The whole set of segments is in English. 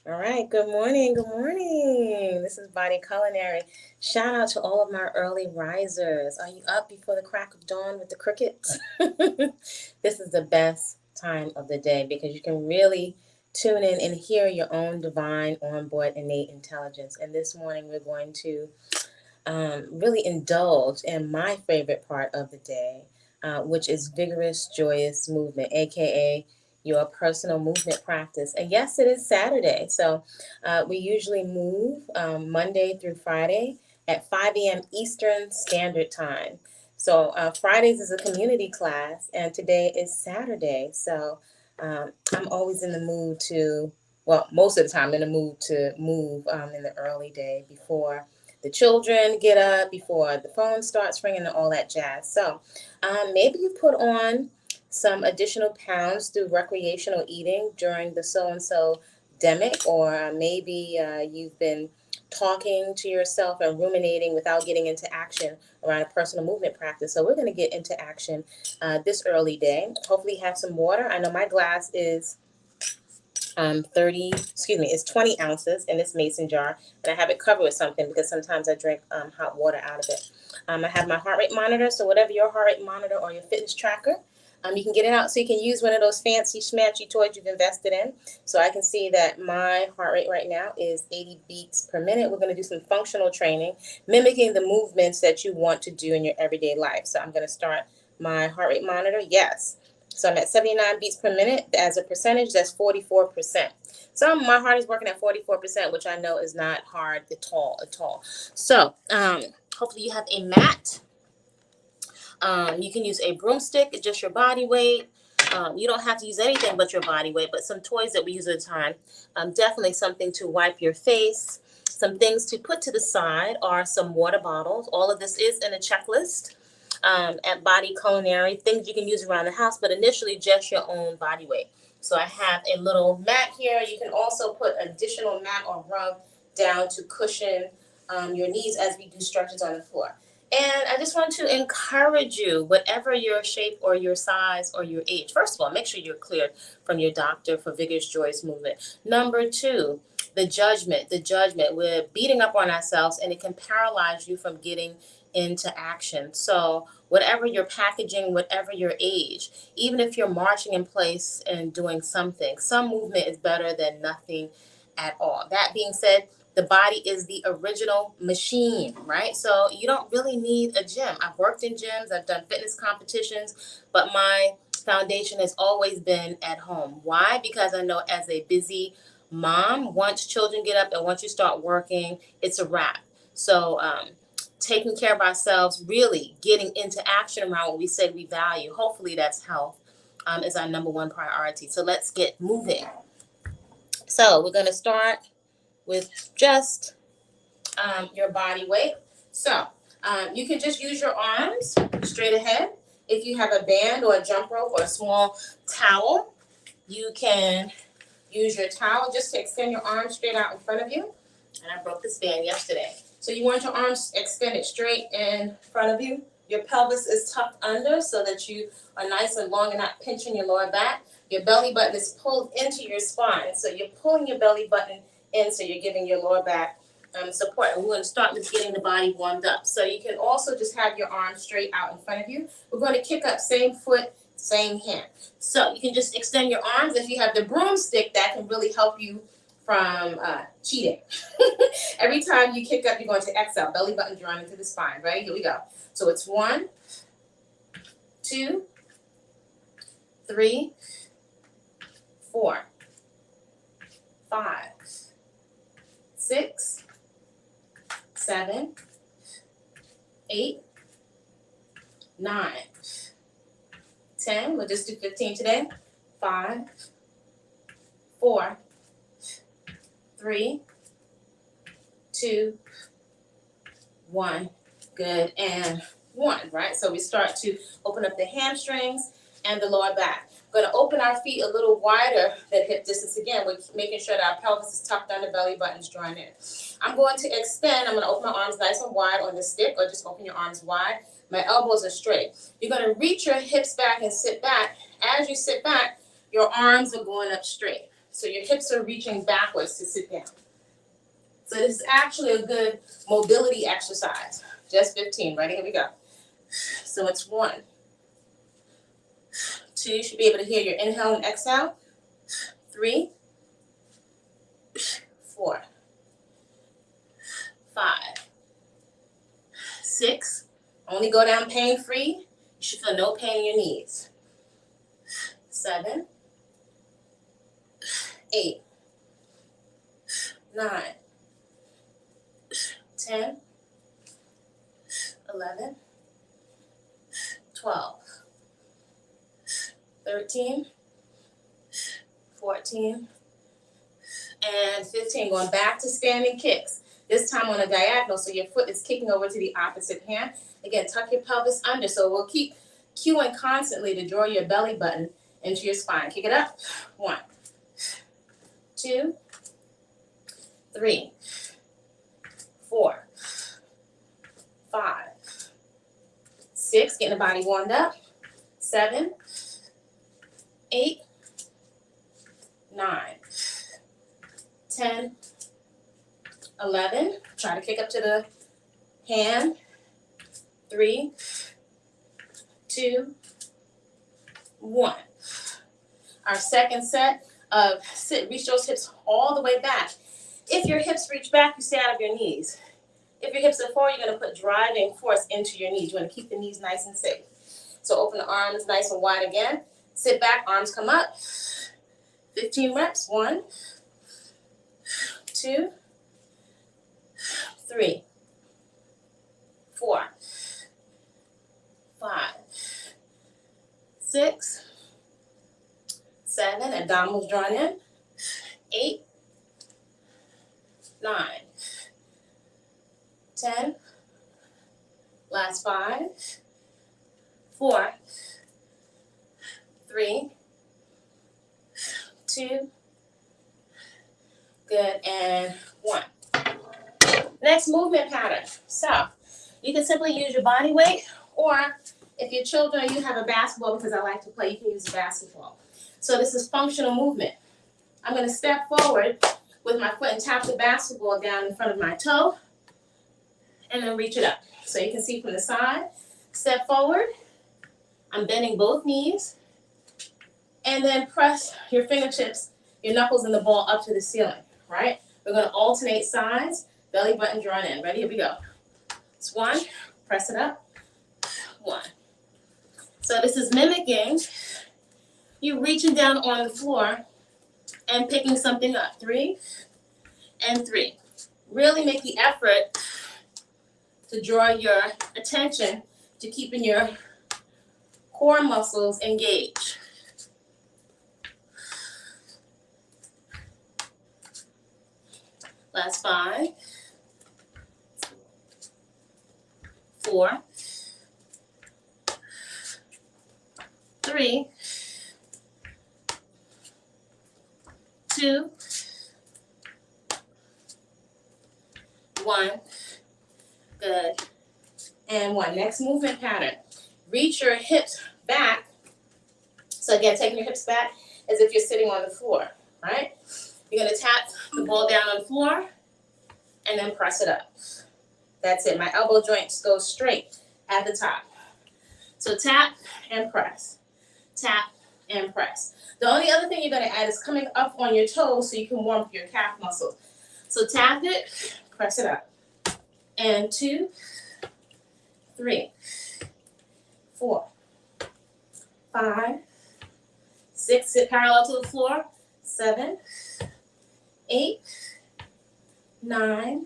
All right, good morning, good morning. This is Body-Culinary. Shout out to all of my early risers. Are you up before the crack of dawn with the crickets? This is the best time of the day because you can really tune in and hear your own divine onboard innate intelligence. And this morning we're going to really indulge in my favorite part of the day, which is vigorous, joyous movement, aka your personal movement practice. And yes, it is Saturday. So we usually move Monday through Friday at 5 a.m. Eastern Standard Time. So Fridays is a community class, and today is Saturday. So I'm always in the mood to, well, most of the time in the mood to move in the early day before the children get up, before the phone starts ringing, and all that jazz. So maybe you put on some additional pounds through recreational eating during the so and so demic, or maybe you've been talking to yourself and ruminating without getting into action around a personal movement practice. So we're going to get into action this early day. Hopefully you have some water. I know my glass is it's 20 ounces in this mason jar, and I have it covered with something because sometimes I drink hot water out of it. I have my heart rate monitor, so whatever your heart rate monitor or your fitness tracker, you can get it out so you can use one of those fancy schmancy toys you've invested in. So I can see that my heart rate right now is 80 beats per minute. We're going to do some functional training, mimicking the movements that you want to do in your everyday life. So I'm going to start my heart rate monitor. Yes. So I'm at 79 beats per minute. As a percentage, that's 44%. So my heart is working at 44%, which I know is not hard at all, at all. So hopefully you have a mat. You can use a broomstick, adjust your body weight. You don't have to use anything but your body weight, but some toys that we use at a time. Definitely something to wipe your face. Some things to put to the side are some water bottles. All of this is in a checklist at Body-Culinary, things you can use around the house, but initially just your own body weight. So I have a little mat here. You can also put additional mat or rug down to cushion your knees as we do stretches on the floor. And I just want to encourage you, whatever your shape or your size or your age, first of all, make sure you're cleared from your doctor for vigorous, joyous movement. Number two, the judgment. We're beating up on ourselves, and it can paralyze you from getting into action. So whatever your packaging, whatever your age, even if you're marching in place and doing something, some movement is better than nothing at all. That being said, the body is the original machine, right? So you don't really need a gym. I've worked in gyms, I've done fitness competitions, but my foundation has always been at home. Why? Because I know as a busy mom, once children get up and once you start working, it's a wrap. So taking care of ourselves, really getting into action around what we said we value. Hopefully that's health is our number one priority. So let's get moving. So we're going to start with just your body weight. So you can just use your arms straight ahead. If you have a band or a jump rope or a small towel, you can use your towel just to extend your arms straight out in front of you. And I broke this band yesterday. So you want your arms extended straight in front of you. Your pelvis is tucked under so that you are nice and long and not pinching your lower back. Your belly button is pulled into your spine. So you're pulling your belly button in, so you're giving your lower back support. And we're going to start with getting the body warmed up. So you can also just have your arms straight out in front of you. We're going to kick up same foot, same hand. So you can just extend your arms. If you have the broomstick, that can really help you from cheating. Every time you kick up, you're going to exhale. Belly button drawn into the spine, right? Here we go. So it's 1, 2, 3, 4, 5, 6, 7, 8, 9, 10. We'll just do 15 today. 5, 4, 3, 2, 1. Good. And 1, right? So we start to open up the hamstrings and the lower back. We're going to open our feet a little wider than hip distance again. We're making sure that our pelvis is tucked under, belly button's drawn in. I'm going to extend. I'm going to open my arms nice and wide on the stick, or just open your arms wide. My elbows are straight. You're going to reach your hips back and sit back. As you sit back, your arms are going up straight. So your hips are reaching backwards to sit down. So this is actually a good mobility exercise. Just 15. Ready? Here we go. So it's 1, 2. You should be able to hear your inhale and exhale. 3, 4, 5, 6. Only go down pain-free. You should feel no pain in your knees. 7, 8, 9, 10, 11, 12, 13, 14, and 15. Going back to standing kicks. This time on a diagonal, so your foot is kicking over to the opposite hand. Again, tuck your pelvis under. So we'll keep cueing constantly to draw your belly button into your spine. Kick it up. 1, 2, 3, 4, 5, 6. Getting the body warmed up. 7, 8, 9, 10, 11. Try to kick up to the hand. 3, 2, 1. Our second set of sit. Reach those hips all the way back. If your hips reach back, you stay out of your knees. If your hips are forward, you're going to put driving force into your knees. You want to keep the knees nice and safe. So open the arms nice and wide again. Sit back, arms come up. 15 reps. 1, 2, 3, 4, 5, 6, 7. Abdominals drawn in. 8, 9, 10. Last 5, 4, 3, 2. Good, and 1. Next movement pattern. So you can simply use your body weight, or if your children, you have a basketball, because I like to play, you can use a basketball. So this is functional movement. I'm going to step forward with my foot and tap the basketball down in front of my toe, and then reach it up. So you can see from the side. Step forward. I'm bending both knees, and then press your fingertips, your knuckles and the ball up to the ceiling, right? We're going to alternate sides, belly button drawn in. Ready? Here we go. It's 1, press it up, 1. So this is mimicking you reaching down on the floor and picking something up. 3 and 3. Really make the effort to draw your attention to keeping your core muscles engaged. Last 5, 4, 3, 2, 1. Good. And 1. Next movement pattern. Reach your hips back. So again, taking your hips back as if you're sitting on the floor, right? You're going to tap the ball down on the floor and then press it up. That's it. My elbow joints go straight at the top. So tap and press. Tap and press. The only other thing you're going to add is coming up on your toes so you can warm up your calf muscles. So tap it, press it up. And 2, 3, 4, 5, 6. Sit parallel to the floor. 7, 8, 9,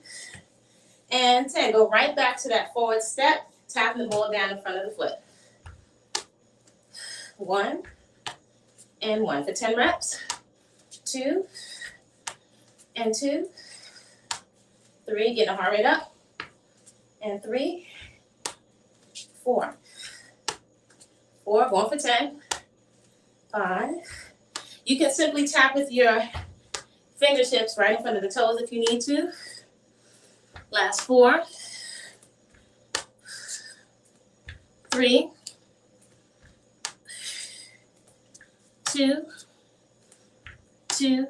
and 10. Go right back to that forward step, tapping the ball down in front of the foot. 1 and 1 for 10 reps. 2 and 2. 3, getting a heart rate up. And 3, 4. 4, going for 10. 5. You can simply tap with your fingertips right in front of the toes if you need to. Last 4, 3, 2, 2,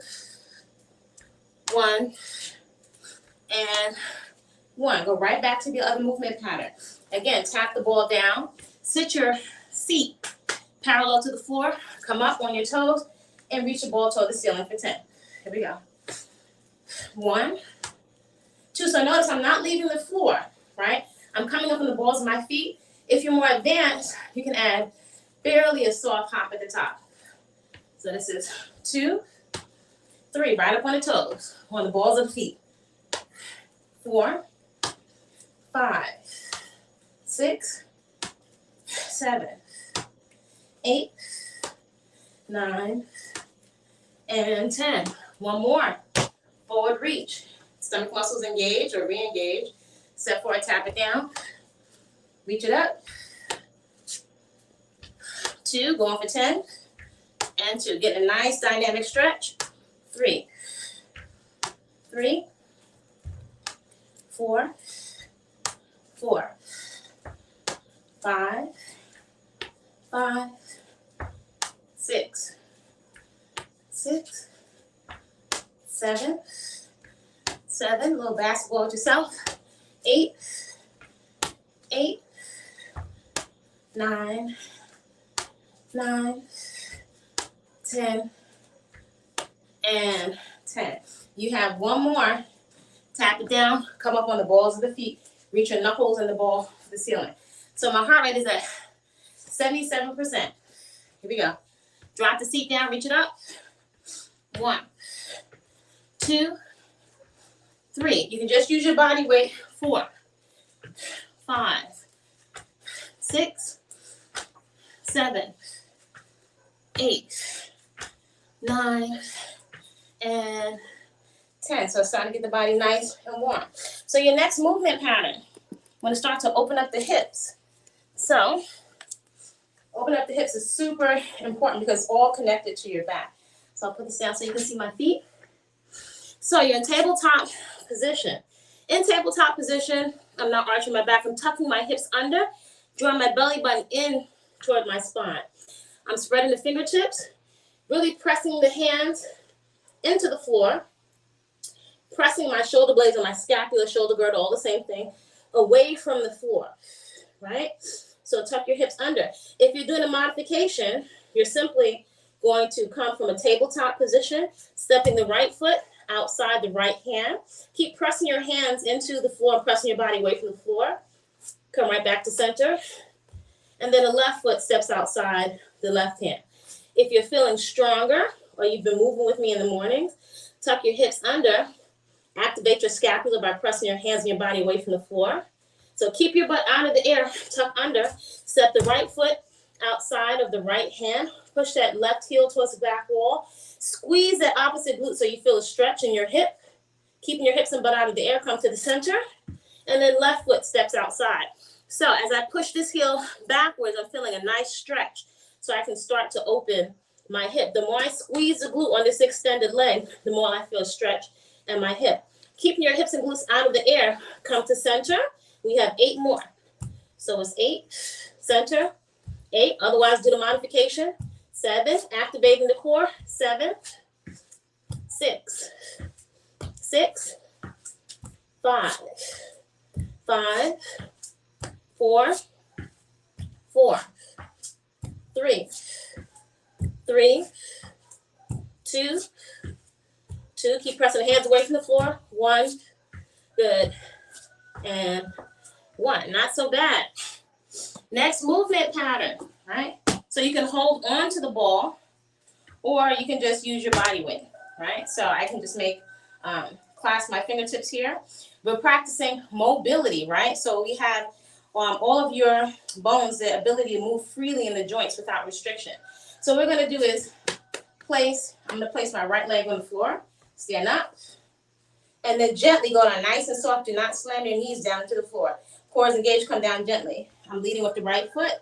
1, and 1. Go right back to the other movement pattern. Again, tap the ball down. Sit your seat parallel to the floor. Come up on your toes and reach the ball toward the ceiling for 10. Here we go. 1, 2. So notice I'm not leaving the floor, right? I'm coming up on the balls of my feet. If you're more advanced, you can add barely a soft hop at the top. So this is 2, 3, right up on the toes, on the balls of the feet. 4, 5, 6, 7, 8, 9, and 10. One more. Forward reach. Stomach muscles engage or re-engage. Step forward, tap it down. Reach it up. 2, going for 10. And 2. Get a nice dynamic stretch. 3, 3, 4, 4, 5, 5, 6, 6, 7, 7. Little basketball with yourself. 8, 8, 9, 9, 10, and 10. You have one more. Tap it down, come up on the balls of the feet, reach your knuckles in the ball to the ceiling. So my heart rate is at 77%. Here we go. Drop the seat down, reach it up. 1, 2, 3. You can just use your body weight. 4, 5, 6, 7, 8, 9, and 10. So it's starting to get the body nice and warm. So your next movement pattern, I'm going to start to open up the hips. So open up the hips is super important because it's all connected to your back. So I'll put this down so you can see my feet. So you're in tabletop position. In tabletop position, I'm not arching my back. I'm tucking my hips under, drawing my belly button in toward my spine. I'm spreading the fingertips, really pressing the hands into the floor, pressing my shoulder blades and my scapula, shoulder girdle, all the same thing, away from the floor, right? So tuck your hips under. If you're doing a modification, you're simply going to come from a tabletop position, stepping the right foot outside the right hand. Keep pressing your hands into the floor and pressing your body away from the floor. Come right back to center. And then the left foot steps outside the left hand. If you're feeling stronger or you've been moving with me in the mornings, tuck your hips under. Activate your scapula by pressing your hands and your body away from the floor. So keep your butt out of the air, tuck under. Step the right foot outside of the right hand. Push that left heel towards the back wall. Squeeze that opposite glute so you feel a stretch in your hip. Keeping your hips and butt out of the air, come to the center. And then left foot steps outside. So as I push this heel backwards, I'm feeling a nice stretch. So I can start to open my hip. The more I squeeze the glute on this extended leg, the more I feel a stretch in my hip. Keeping your hips and glutes out of the air, come to center. We have 8 more. So it's 8, center, 8. Otherwise, do the modification. 7, activating the core. 7, 6, 6, 5, 5, 4, 4, 3, 3, 2, 2. Keep pressing the hands away from the floor. 1, good, and 1. Not so bad. Next movement pattern, right? So you can hold on to the ball, or you can just use your body weight, right? So I can just make, clasp my fingertips here. We're practicing mobility, right? So we have all of your bones, the ability to move freely in the joints without restriction. So what we're going to do is I'm going to place my right leg on the floor, stand up, and then gently go down nice and soft. Do not slam your knees down to the floor. Cores engaged, come down gently. I'm leading with the right foot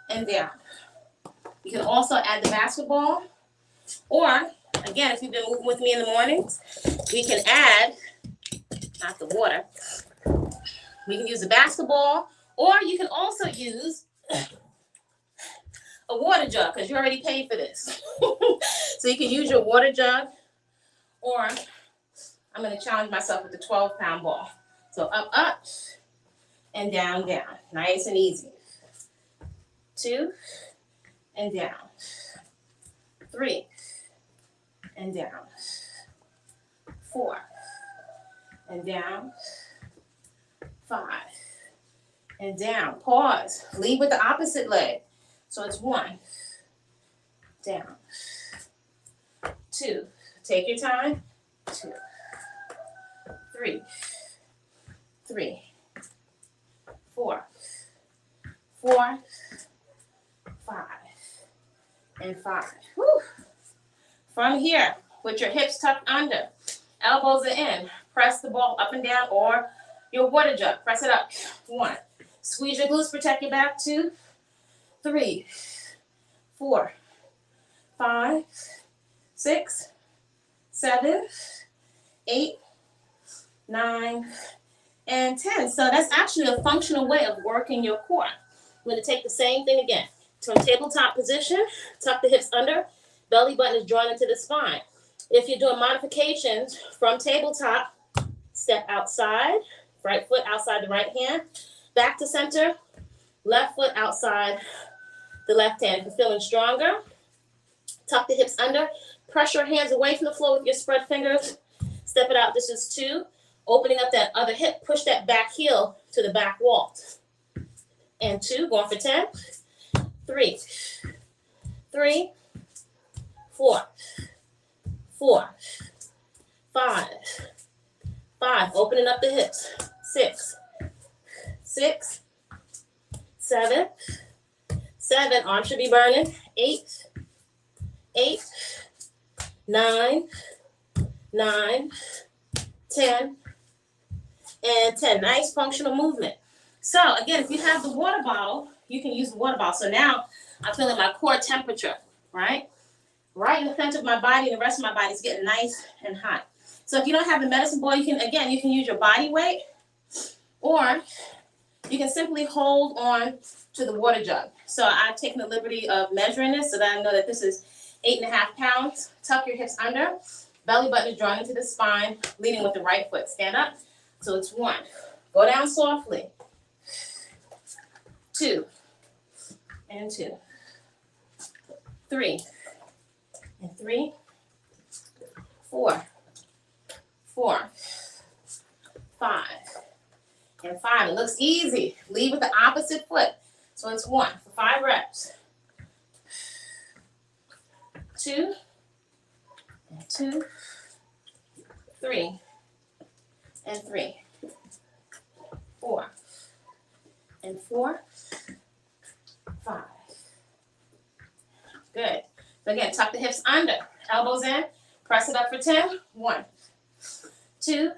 and down. You can also add the basketball, or again, if you've been moving with me in the mornings, we can add, not the water, we can use the basketball, or you can also use a water jug because you already paid for this. So you can use your water jug Or I'm going to challenge myself with the 12-pound ball. So up, up, and down, down. Nice and easy. 2, and down. 3, and down. 4, and down. 5, and down. Pause. Lead with the opposite leg. So it's 1, down. 2, take your time. 2, 3, 3, 4, 4, 5, and 5. Whew. From here, with your hips tucked under, elbows are in. Press the ball up and down, or your water jug. Press it up. 1. Squeeze your glutes, protect your back. 2, 3, 4, 5, 6, 7, 8, 9, and 10. So that's actually a functional way of working your core. I'm going to take the same thing again. From tabletop position, tuck the hips under, belly button is drawn into the spine. If you're doing modifications from tabletop, step outside, right foot outside the right hand, back to center, left foot outside the left hand. If you're feeling stronger, tuck the hips under, press your hands away from the floor with your spread fingers, step it out. This is 2. Opening up that other hip, push that back heel to the back wall. And 2, going for 10. 3, 3, 4, 4, 5, 5. Opening up the hips. 6, 6, 7, 7. Arms should be burning. 8, 8, 9, 9, 10, and 10. Nice functional movement. So again, if you have the water bottle, you can use the water bottle. So now I'm feeling my core temperature, right? Right in the center of my body, and the rest of my body is getting nice and hot. So if you don't have the medicine ball, you can use your body weight, or you can simply hold on to the water jug. So I've taken the liberty of measuring this so that I know that this is 8.5 pounds. Tuck your hips under, belly button is drawn into the spine, leading with the right foot. Stand up. So it's 1. Go down softly. 2, and 2. 3, and 3. 4, 4, 5, and 5. It looks easy. Lead with the opposite foot. So it's 1 for 5 reps. 2, and 2. 3, and 3. 4, and 4. 5. Good. So again, tuck the hips under, elbows in, press it up for 10. 1, 2,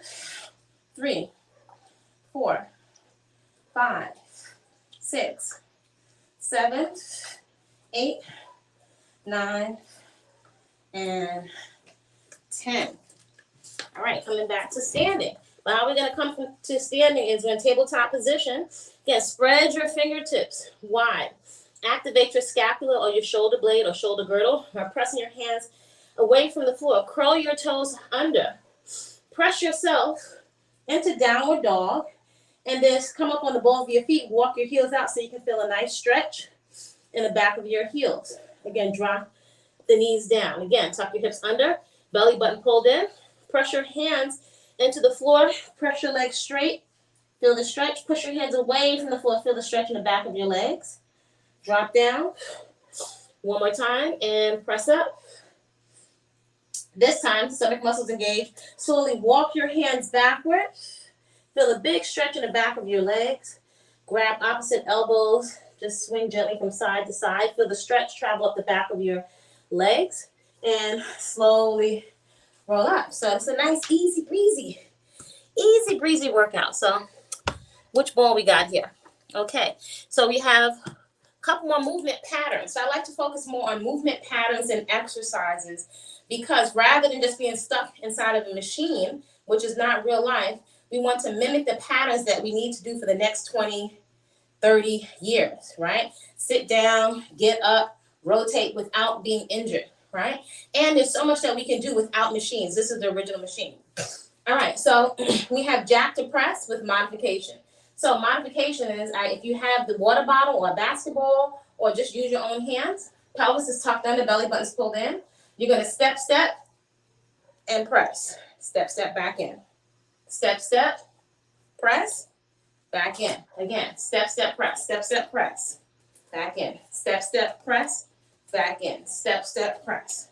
3, 4, 5, 6, 7, 8, 9, and 10. All right, coming back to standing. But how we're going to come to standing is in tabletop position. Again, spread your fingertips wide. Activate your scapula or your shoulder blade or shoulder girdle by pressing your hands away from the floor. Curl your toes under. Press yourself into downward dog. And then come up on the balls of your feet. Walk your heels out so you can feel a nice stretch in the back of your heels. Again, drop the knees down. Again, tuck your hips under. Belly button pulled in. Press your hands into the floor. Press your legs straight. Feel the stretch. Push your hands away from the floor. Feel the stretch in the back of your legs. Drop down. One more time and press up. This time, stomach muscles engaged. Slowly walk your hands backward. Feel a big stretch in the back of your legs. Grab opposite elbows. Just swing gently from side to side. Feel the stretch travel up the back of your legs. And slowly roll up. So it's a nice, easy breezy workout. So which ball we got here? Okay. So we have a couple more movement patterns. So I like to focus more on movement patterns and exercises because rather than just being stuck inside of a machine, which is not real life, we want to mimic the patterns that we need to do for the next 20, 30 years, right? Sit down, get up, rotate without being injured, right? And there's so much that we can do without machines. This is the original machine. All right, so we have jack to press with modification. So modification is if you have the water bottle or a basketball or just use your own hands, pelvis is tucked under, belly button is pulled in. You're going to step, step, and press. Step, step, back in. Step, step, press, back in. Again, step, step, press. Step, step, press, back in. Step, step, press, back in. Step, step, press.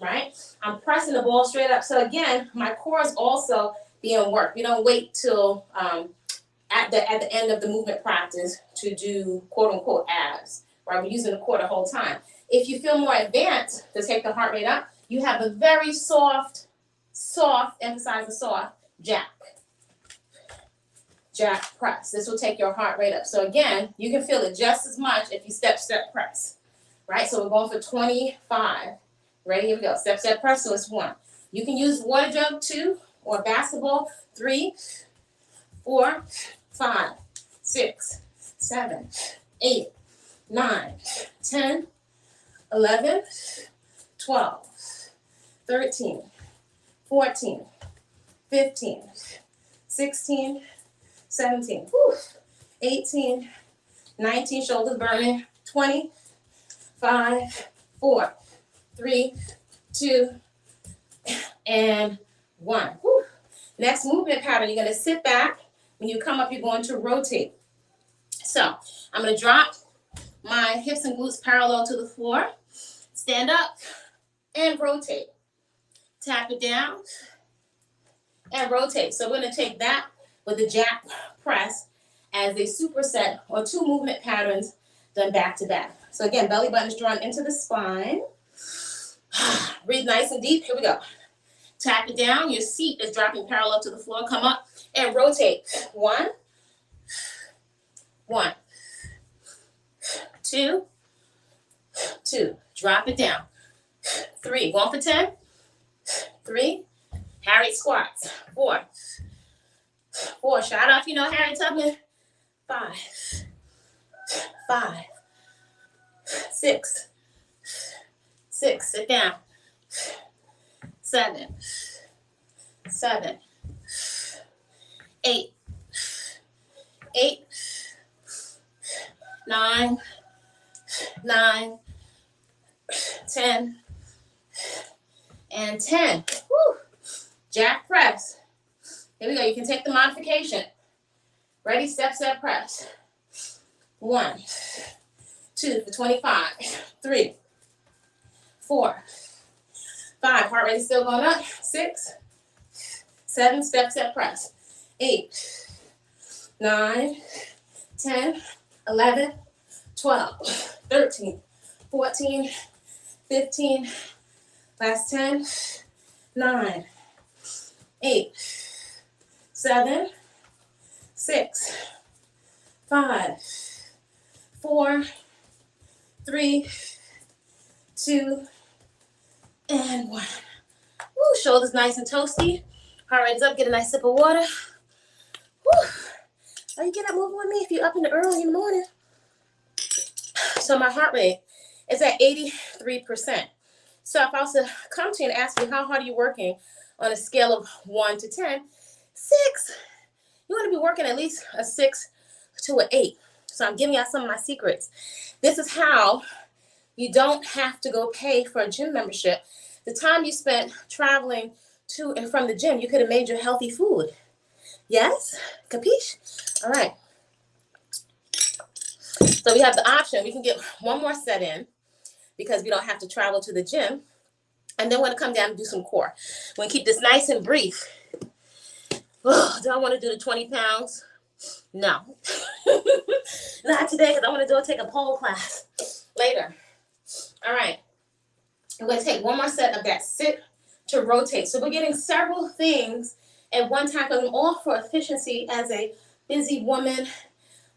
Right? I'm pressing the ball straight up. So again, my core is also being worked. We don't wait till at the end of the movement practice to do quote unquote abs. Right? We're using the core the whole time. If you feel more advanced to take the heart rate up, you have a very soft, emphasize the soft, jack press. This will take your heart rate up. So again, you can feel it just as much if you step, step, press. Right? So we're going for 25. Ready? Here we go. Step, step, press. So it's 1. You can use water jug 2 or basketball 3, 4, 5, 6, 7, 8, 9, 10, 11, 12, 13, 14, 15, 16, 17, 18, 19, shoulders burning, 20, 5, 4, 3, 2, and 1. Whew. Next movement pattern, you're going to sit back. When you come up, you're going to rotate. So I'm going to drop my hips and glutes parallel to the floor. Stand up and rotate. Tap it down and rotate. So we're going to take that with the jack press as a superset or 2 movement patterns done back to back. So again, belly button is drawn into the spine. Breathe nice and deep. Here we go. Tap it down. Your seat is dropping parallel to the floor. Come up and rotate. 1, 1, 2, 2. Drop it down. 3. Going for 10. 3. Harriet squats. 4. 4. Shout out if you know Harriet Tubman. 5. 5. 6. 6. Sit down. 7. 7. 8. 8. 9. 9. 10. And 10. Woo. Jack press. Here we go. You can take the modification. Ready? Step, step, press. 1, 2 for 25. 3, 4, 5. Heart rate is still going up. 6, 7. Step, step, press. 8, 9, 10, 11, 12, 13, 14, 15. Last 10, 9, 8, 7, 6, 5, 4, 3, 2, and 1. Woo, shoulders nice and toasty. Heart rate's up. Get a nice sip of water. Woo. Oh, you get up moving with me if you're up in the early in the morning. So my heart rate is at 83%. So if I was to come to you and ask you how hard are you working on a scale of 1 to 10, 6. You want to be working at least a 6 to an 8. So I'm giving out some of my secrets. This is how you don't have to go pay for a gym membership. The time you spent traveling to and from the gym, you could have made your healthy food. Yes? Capiche? All right. So we have the option. We can get one more set in because we don't have to travel to the gym. And then we're going to come down and do some core. We're going to keep this nice and brief. Oh, do I want to do the 20 pounds? No. Not today because I want to take a pole class later. All right. I'm going to take one more set of that sit to rotate. So we're getting several things at one time because I'm all for efficiency as a busy woman.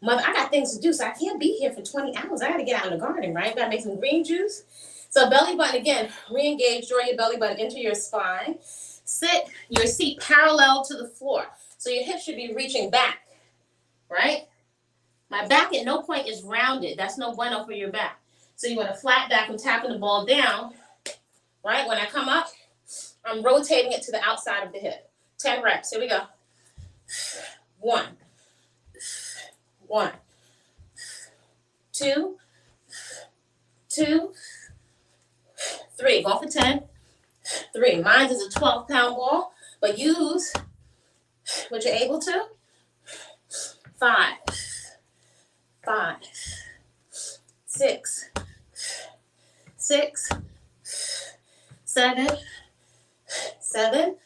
Mother, I got things to do, so I can't be here for 20 hours. I got to get out in the garden, right? Got to make some green juice. So belly button, again, re-engage, draw your belly button into your spine. Sit your seat parallel to the floor. So your hips should be reaching back, right? My back at no point is rounded. That's no bueno for your back. So you want to flat back and tapping the ball down right? When I come up, I'm rotating it to the outside of the hip. 10 reps. Here we go. 1, 1, 2, 2, 3. Go for 10. 3. Mine is a 12-pound ball, but use what you're able to. 5, 5, 6, 6, 7, 7,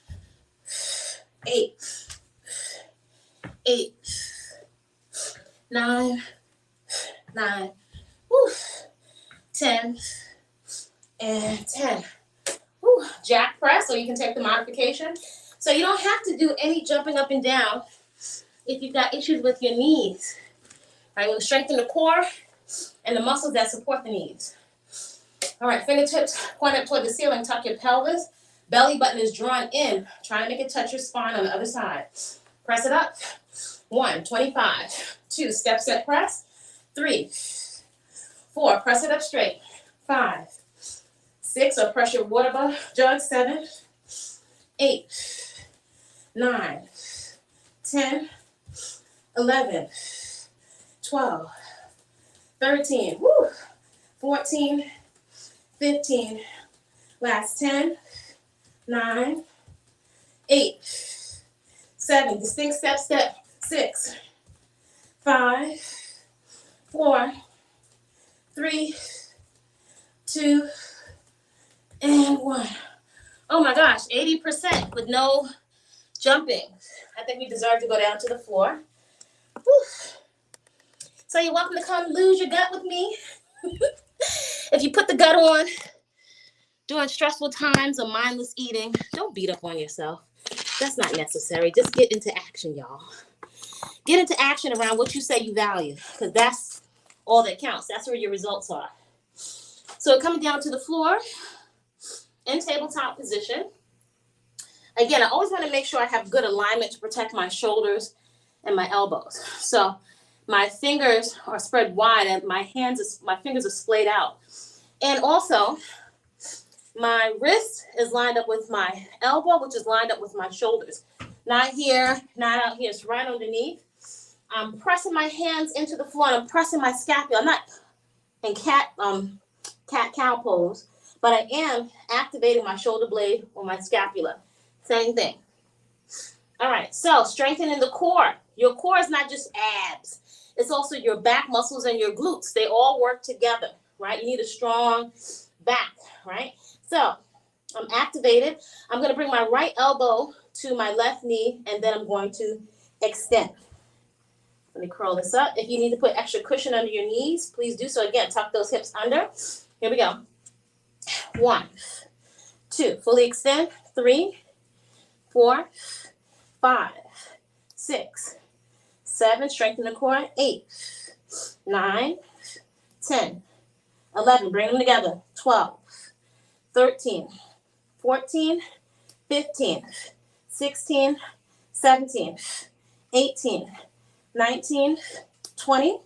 8, 8, 9, 9, woo, 10, and 10. Woo. Jack press, or you can take the modification. So you don't have to do any jumping up and down if you've got issues with your knees. All right, we'll strengthen the core and the muscles that support the knees. All right, fingertips point up toward the ceiling, tuck your pelvis. Belly button is drawn in. Try to make it touch your spine on the other side. Press it up. 1, 25. 2, step, step, press. 3, 4, press it up straight. 5, 6, or press your water jug. 7, 8, 9, 10, 11, 12, 13, 14, 15, last 10, 9, 8, 7, distinct step, step, 6, 5, 4, 3, 2, and 1. Oh my gosh, 80% with no jumping. I think we deserve to go down to the floor. Whew. So you're welcome to come lose your gut with me. If you put the gut on during stressful times or mindless eating, don't beat up on yourself. That's not necessary. Just get into action, y'all. Get into action around what you say you value, because that's all that counts. That's where your results are. So coming down to the floor in tabletop position. Again, I always want to make sure I have good alignment to protect my shoulders and my elbows. So my fingers are spread wide and my fingers are splayed out. And also, my wrist is lined up with my elbow, which is lined up with my shoulders. Not here, not out here. It's right underneath. I'm pressing my hands into the floor and I'm pressing my scapula. I'm not in cat-cow pose, but I am activating my shoulder blade or my scapula. Same thing. All right, so strengthening the core. Your core is not just abs. It's also your back muscles and your glutes. They all work together, right? You need a strong back, right? So I'm activated. I'm going to bring my right elbow to my left knee, and then I'm going to extend. Let me curl this up. If you need to put extra cushion under your knees, please do so. Again, tuck those hips under. Here we go. 1, 2, fully extend. 3, 4, 5, 6, 7, strengthen the core. 8, 9, 10, 11, bring them together. 12, 13, 14, 15, 16, 17, 18, 19, 20,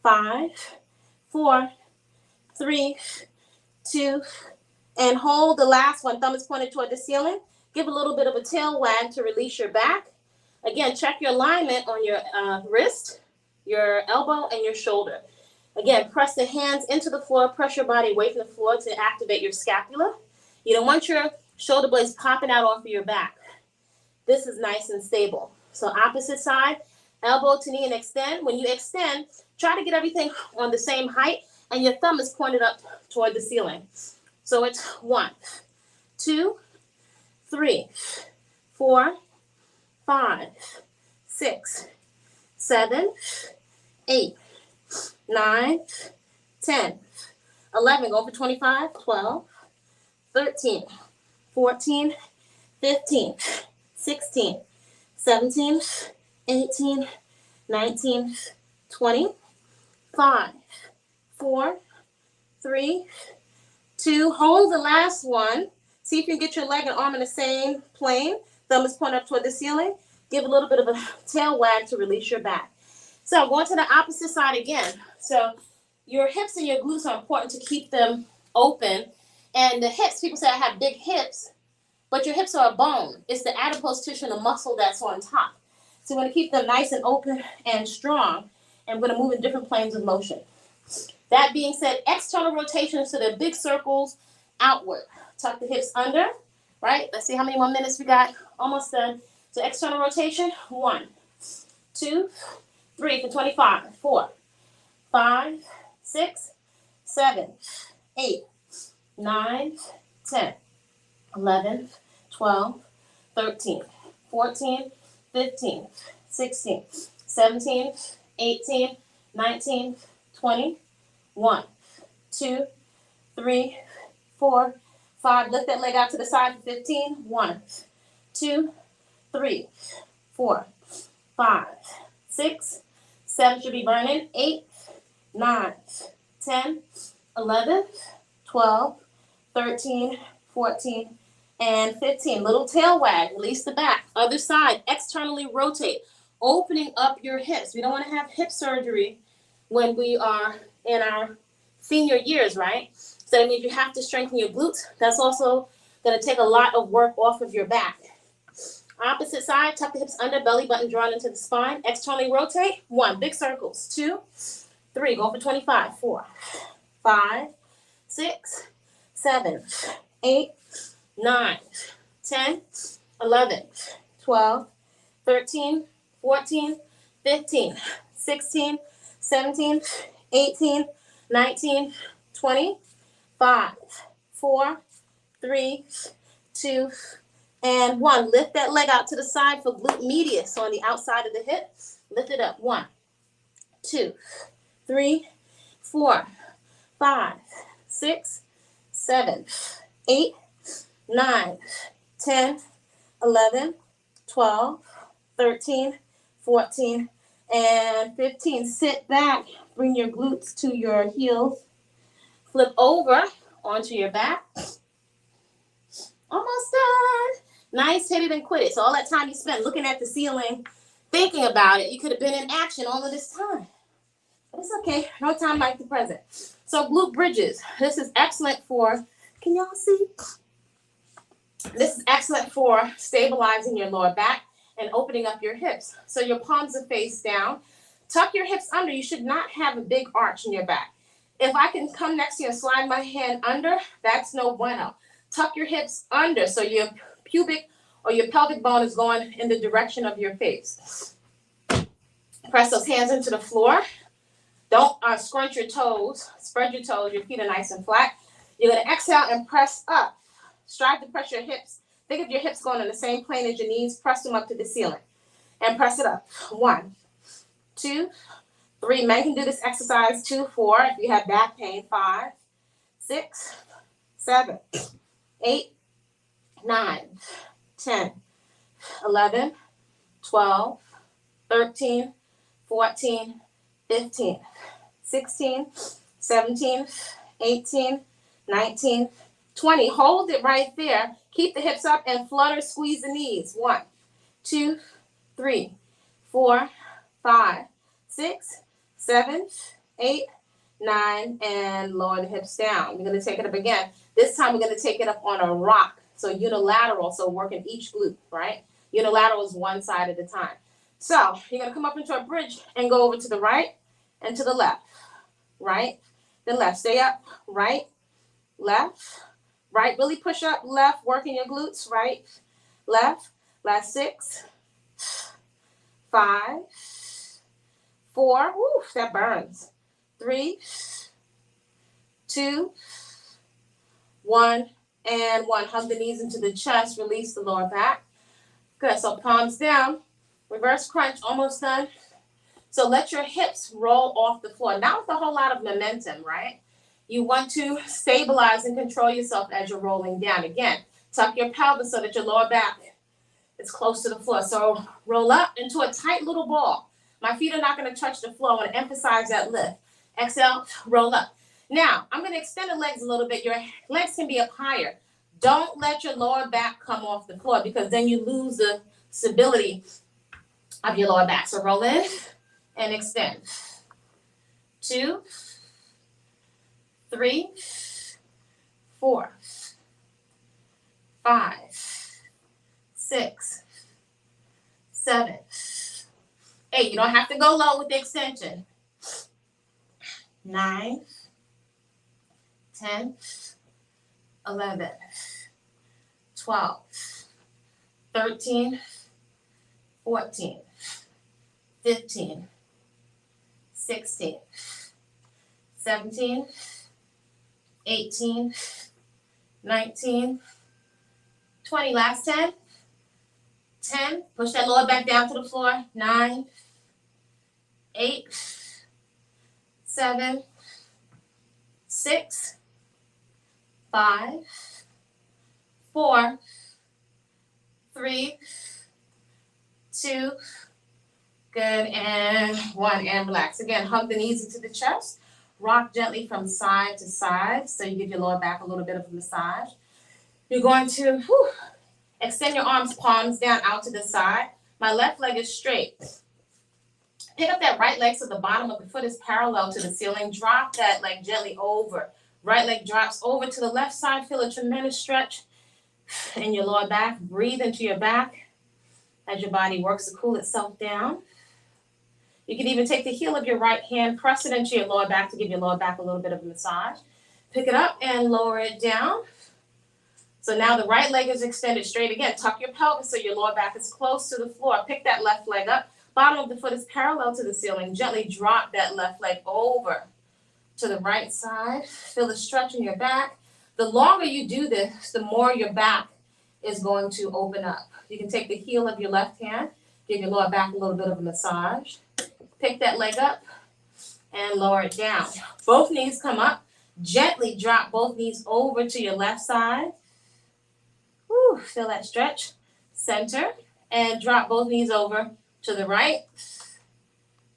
5, 4, 3, 2, and hold the last one. Thumb is pointed toward the ceiling. Give a little bit of a tail wag to release your back. Again, check your alignment on your wrist, your elbow, and your shoulder. Again, press the hands into the floor. Press your body away from the floor to activate your scapula. You don't want your shoulder blades popping out off of your back. This is nice and stable. So opposite side, elbow to knee and extend. When you extend, try to get everything on the same height, and your thumb is pointed up toward the ceiling. So it's 1, 2, 3, 4, 5, 6, 7, 8, 9, 10, 11, go for 25, 12, 13, 14, 15, 16, 17, 18, 19, 20, 5, 4, 3, 2, hold the last one. See if you can get your leg and arm in the same plane. Thumb is pointed up toward the ceiling. Give a little bit of a tail wag to release your back. So going to the opposite side again. So your hips and your glutes are important to keep them open And the hips, people say I have big hips, but your hips are a bone. It's the adipose tissue and the muscle that's on top. So we're going to keep them nice and open and strong, and we're going to move in different planes of motion. That being said, external rotation, so the big circles outward. Tuck the hips under, right? Let's see how many more minutes we got. Almost done. So external rotation, 1, 2, 3 for 25, 4, 5, 6, 7, 8, 9, 10, 11, 12, 13, 14, 15, 16, 17, 18, 19, 20, 1, 2, 3, 4, 5. Lift that leg out to the side for 15. 1, 2, 3, 4, 5, 6, 7 should be burning. 8, 9, 10, 11, 12, 13, 14, and 15. Little tail wag. Release the back. Other side. Externally rotate. Opening up your hips. We don't want to have hip surgery when we are in our senior years, right? So that means you have to strengthen your glutes. That's also going to take a lot of work off of your back. Opposite side, tuck the hips under, belly button drawn into the spine. Externally rotate. 1, big circles. 2, 3, go for 25. 4, 5, 6, 7, 8, 9, 10, 11, 12, 13, 14, 15, 16, 17, 18, 19, 20, 5, 4, 3, 2, and 1. Lift that leg out to the side for glute medius on the outside of the hip. Lift it up. 1, 2, 3, 4, 5, 6, 7, 8, 9, 10, 11, 12, 13, 14, and 15. Sit back. Bring your glutes to your heels. Flip over onto your back. Almost done. Nice, hit it and quit it. So all that time you spent looking at the ceiling, thinking about it, you could have been in action all of this time. But it's okay. No time like the present. So glute bridges. This is excellent for, can y'all see? This is excellent for stabilizing your lower back and opening up your hips. So your palms are face down. Tuck your hips under. You should not have a big arch in your back. If I can come next to you and slide my hand under, that's no bueno. Tuck your hips under so your pubic or your pelvic bone is going in the direction of your face. Press those hands into the floor. Don't scrunch your toes. Spread your toes. Your feet are nice and flat. You're going to exhale and press up. Strive to press your hips. Think of your hips going in the same plane as your knees. Press them up to the ceiling. And press it up. 1, 2, 3. Men can do this exercise. 2, 4. If you have back pain. 5, 6, 7, 8, 9, 10, 11, 12, 13, 14, 15, 16, 17, 18, 19, 20. Hold it right there. Keep the hips up and flutter, squeeze the knees. 1, 2, 3, 4, 5, 6, 7, 8, 9, and lower the hips down. We're going to take it up again. This time we're going to take it up on a rock. So unilateral, so working each glute, right? Unilateral is one side at a time. So you're going to come up into a bridge and go over to the right and to the left. Right, then left. Stay up. Right, left, right. Really push up. Left, working your glutes. Right, left. Last 6, 5, 4. Woo, that burns. 3, 2, 1, and 1. Hug the knees into the chest. Release the lower back. Good. So palms down. Reverse crunch. Almost done. So let your hips roll off the floor. Not with a whole lot of momentum, right? You want to stabilize and control yourself as you're rolling down. Again, tuck your pelvis so that your lower back is close to the floor. So roll up into a tight little ball. My feet are not going to touch the floor. I want to emphasize that lift. Exhale, roll up. Now, I'm going to extend the legs a little bit. Your legs can be up higher. Don't let your lower back come off the floor because then you lose the stability of your lower back. So roll in and extend. 2, 3, 4, 5, 6, 7, 8. You don't have to go low with the extension. 9, 10, 11, 12, 13, 14, 15, 16, 17, 18, 19, 20. Last 10. 10. Push that lower back down to the floor. 9, 8, 7, 6, 5, 4, 3, 2, good, and 1, and relax. Again, hug the knees into the chest. Rock gently from side to side, so you give your lower back a little bit of a massage. You're going to extend your arms, palms down out to the side. My left leg is straight. Pick up that right leg so the bottom of the foot is parallel to the ceiling. Drop that leg gently over. Right leg drops over to the left side. Feel a tremendous stretch in your lower back. Breathe into your back as your body works to cool itself down. You can even take the heel of your right hand, press it into your lower back to give your lower back a little bit of a massage. Pick it up and lower it down. So now the right leg is extended straight. Again, tuck your pelvis so your lower back is close to the floor. Pick that left leg up. Bottom of the foot is parallel to the ceiling. Gently drop that left leg over to the right side. Feel the stretch in your back. The longer you do this, the more your back is going to open up. You can take the heel of your left hand, give your lower back a little bit of a massage. Pick that leg up and lower it down. Both knees come up. Gently drop both knees over to your left side. Woo, feel that stretch. Center. And drop both knees over to the right.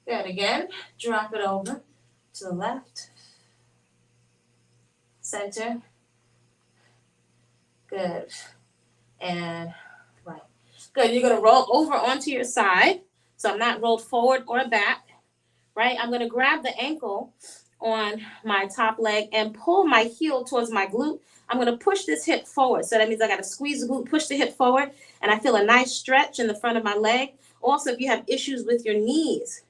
Good. Again, drop it over to the left. Center. Good. And right. Good. You're going to roll over onto your side. So I'm not rolled forward or back. Right? I'm going to grab the ankle on my top leg and pull my heel towards my glute. I'm going to push this hip forward. So that means I got to squeeze the glute, push the hip forward, and I feel a nice stretch in the front of my leg. Also, if you have issues with your knees,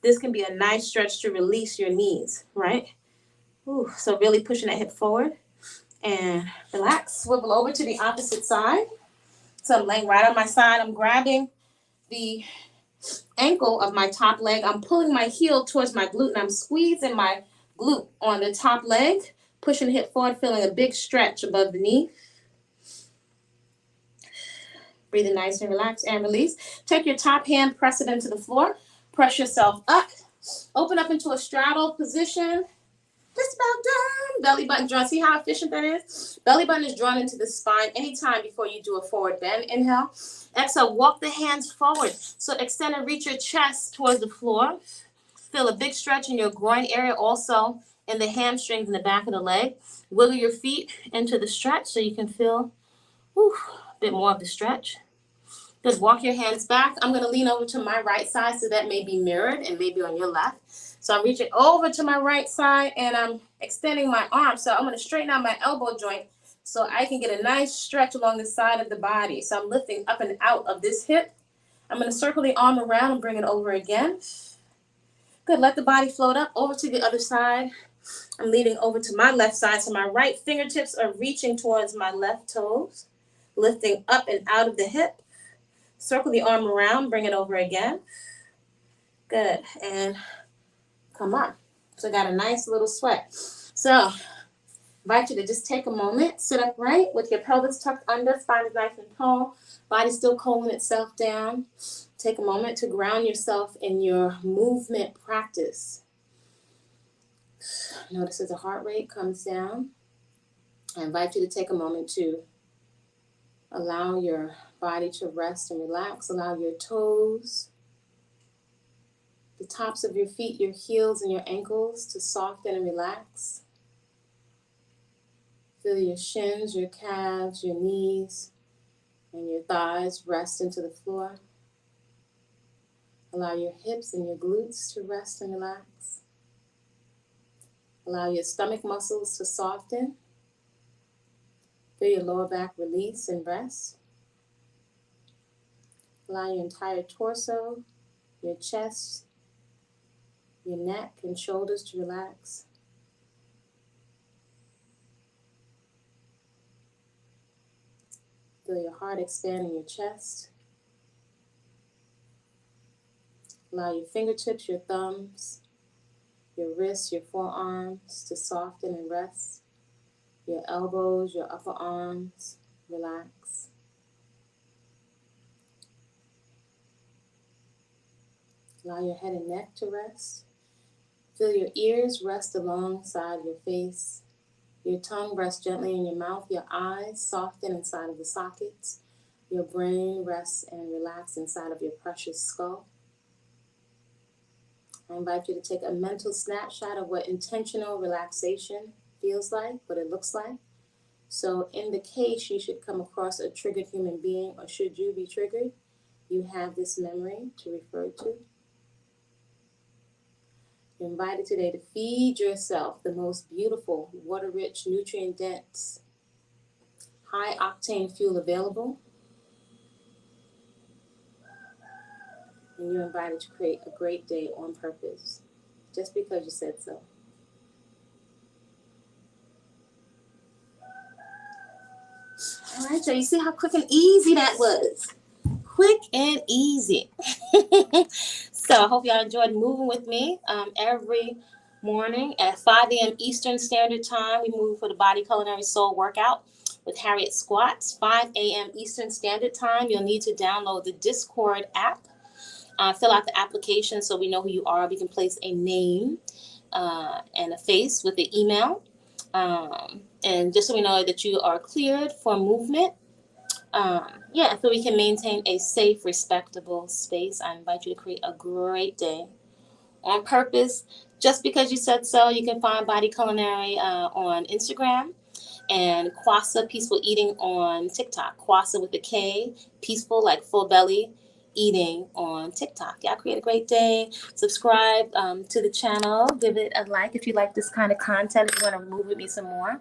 this can be a nice stretch to release your knees, right? Ooh, so really pushing that hip forward and relax. Swivel over to the opposite side. So I'm laying right on my side. I'm grabbing the ankle of my top leg. I'm pulling my heel towards my glute, and I'm squeezing my glute on the top leg, pushing the hip forward, feeling a big stretch above the knee. Breathing nice and relaxed and release. Take your top hand, press it into the floor. Press yourself up. Open up into a straddle position. Just about done. Belly button drawn. See how efficient that is? Belly button is drawn into the spine anytime before you do a forward bend. Inhale. Exhale. Walk the hands forward. So extend and reach your chest towards the floor. Feel a big stretch in your groin area, also in the hamstrings in the back of the leg. Wiggle your feet into the stretch so you can feel a bit more of the stretch. Good. Walk your hands back. I'm going to lean over to my right side so that may be mirrored and maybe on your left. So I'm reaching over to my right side and I'm extending my arm. So I'm going to straighten out my elbow joint so I can get a nice stretch along the side of the body. So I'm lifting up and out of this hip. I'm going to circle the arm around and bring it over again. Good. Let the body float up over to the other side. I'm leaning over to my left side. So my right fingertips are reaching towards my left toes. Lifting up and out of the hip. Circle the arm around, bring it over again. Good. And come on. So I got a nice little sweat. So invite you to just take a moment, sit upright with your pelvis tucked under, spine is nice and tall, body still cooling itself down. Take a moment to ground yourself in your movement practice. Notice as the heart rate comes down. I invite you to take a moment to allow your body to rest and relax. Allow your toes, the tops of your feet, your heels, and your ankles to soften and relax. Feel your shins, your calves, your knees, and your thighs rest into the floor. Allow your hips and your glutes to rest and relax. Allow your stomach muscles to soften. Feel your lower back release and rest. Allow your entire torso, your chest, your neck and shoulders to relax. Feel your heart expand in your chest. Allow your fingertips, your thumbs, your wrists, your forearms to soften and rest. Your elbows, your upper arms, relax. Allow your head and neck to rest. Feel your ears rest alongside your face. Your tongue rests gently in your mouth. Your eyes soften inside of the sockets. Your brain rests and relax inside of your precious skull. I invite you to take a mental snapshot of what intentional relaxation feels like, what it looks like. So in the case you should come across a triggered human being, or should you be triggered, you have this memory to refer to. You're invited today to feed yourself the most beautiful, water-rich, nutrient-dense, high-octane fuel available. And you're invited to create a great day on purpose, just because you said so. All right, so you see how quick and easy that was? Quick and easy. So I hope y'all enjoyed moving with me. Every morning at 5 a.m. Eastern Standard Time, we move for the Body-Culinary Soul Workout with Harriet Squats. 5 a.m. Eastern Standard Time, you'll need to download the Discord app. Fill out the application so we know who you are. We can place a name and a face with the email. And just so we know that you are cleared for movement. So we can maintain a safe, respectable space. I invite you to create a great day on purpose. Just because you said so, you can find Body-Culinary on Instagram and Kwasapeacefull Eating on TikTok. Kwasa with a K, peaceful like full belly eating on TikTok. Y'all create a great day. Subscribe to the channel. Give it a like if you like this kind of content, if you want to move with me some more.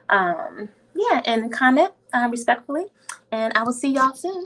And comment respectfully. And I will see y'all soon.